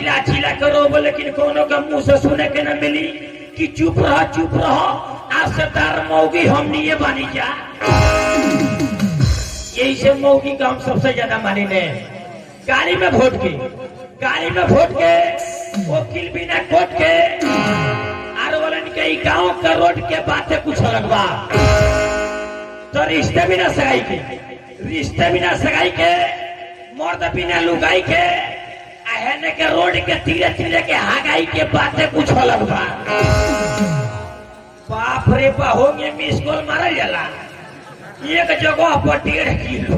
चिल्ला चिल्ला करो लेकिन कोनो का मुंह से सुने के न मिली कि चुप रहो आज से तार मौगी हम नहीं बनी जा। यही से मौगी का हम सबसे ज्यादा मानी ने गाड़ी में वोट के वकील बिना कोट के आर वालन के गांव का रोड के बातें कुछ अलग बा। तो रिश्ते बिना सगाई के मर्द बिना लुगाई के आहने के रोड के तीरे तीरे के हागाई के बातें कुछ अलग बा। बाप रे बा होंगे मिस कॉल मारा जाला एक जगह पर 1.5 किलो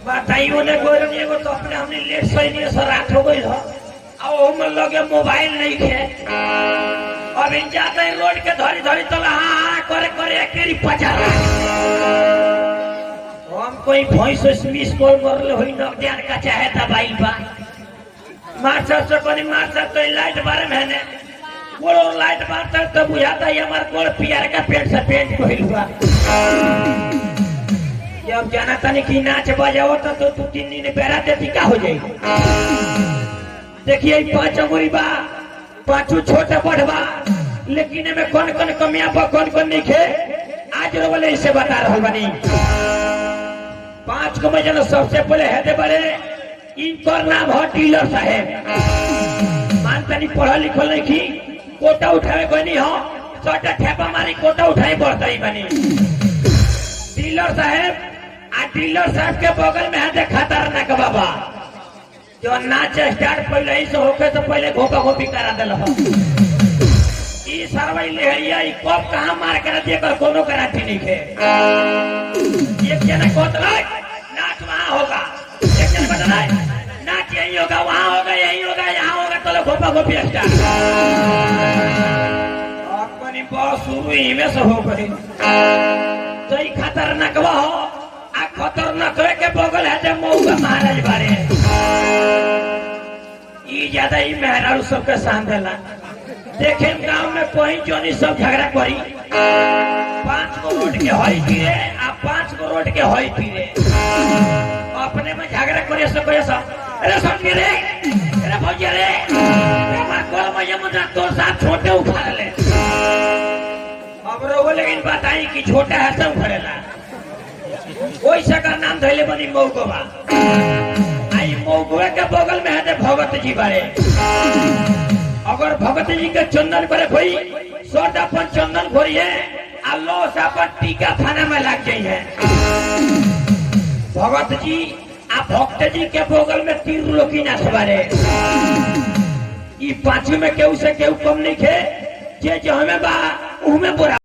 बताइयो ने गोरन एगो तो अपने हमने लेट सही से रात हो गई हो अब हम लगे मोबाइल नहीं थे अब इन जाते हैं रोड के धरी तो हाँ करे केरी पचा हम कोई भैंस मिस कॉल करले होई न ध्यान का चाहे दवाई बा मास्टर से कोनी मास्टर तो लाइट बारे में ने बोलो लाइट मास्टर तो बुझाता है हमार कोल पियर का पेंट से पेंट कोइल बा। जब जाना तनी की नाच बजाओ तो 2-3 दिन बेरा देती का हो जाई। देखिए 5 अंगुरी बा 5 छोटे बढ़वा लेकिन में कौन कमियां बा कौन नहीं खे आज रोले इसे बता रहल बनी। 5 को में सबसे पहले हेदे बड़े इनकर नाम है डीलर साहेब मानतनी पढ़ा लिखल नहीं की कोटा उठावे कोई नहीं हो छोटा ठेपा मारी कोटा उठाई बढ़ता ही बनी। डीलर साहब के बगल में है खतरनाक बाबा जो नाच स्टार्ट पहले ही से होके तो पहले घोपा घोपी करा दिल सरवाई लेहरिया कब कहाँ मार कर दिए कर कोनो कराठी नहीं खे। एक जना कोतला नाच वहाँ होगा एक जना बदला नाच यही होगा वहाँ होगा यही होगा यहाँ होगा तो घोपा घोपी स्टार्ट अपनी बहुत शुरू ही में से हो गई तो खतरनाक हो आ खतरनाक के बगल है जब मऊगा महाराज बारे ज्यादा ही मेहरारू सबके साथ देला देखे गांव में कोई जोनी सब झगड़ा करी 5 गो रोड के हई पीरे आ 5 गो रोड के हई पीरे अपने में झगड़ा करे से कोई सब अरे समझ रे अरे भौजी रे हमार कोल में यमुना तो साथ छोटे उठा ले अब रो लेकिन बताई कि छोटा है सब भरेला कोई सका नाम धैले बनी मौगोबा आई मौगोबा के बगल में है भगत जी बारे अगर भगत जी के चंदन करे कोई सोटा पर चंदन घोरिए अल्लाह से अपन टीका थाना में लग जाइए। भगत जी आ भक्त जी के बगल में 3 लोकी ना सवारे 5 में केहू से केहू कम नहीं खे जे हमें बा उहमें बुरा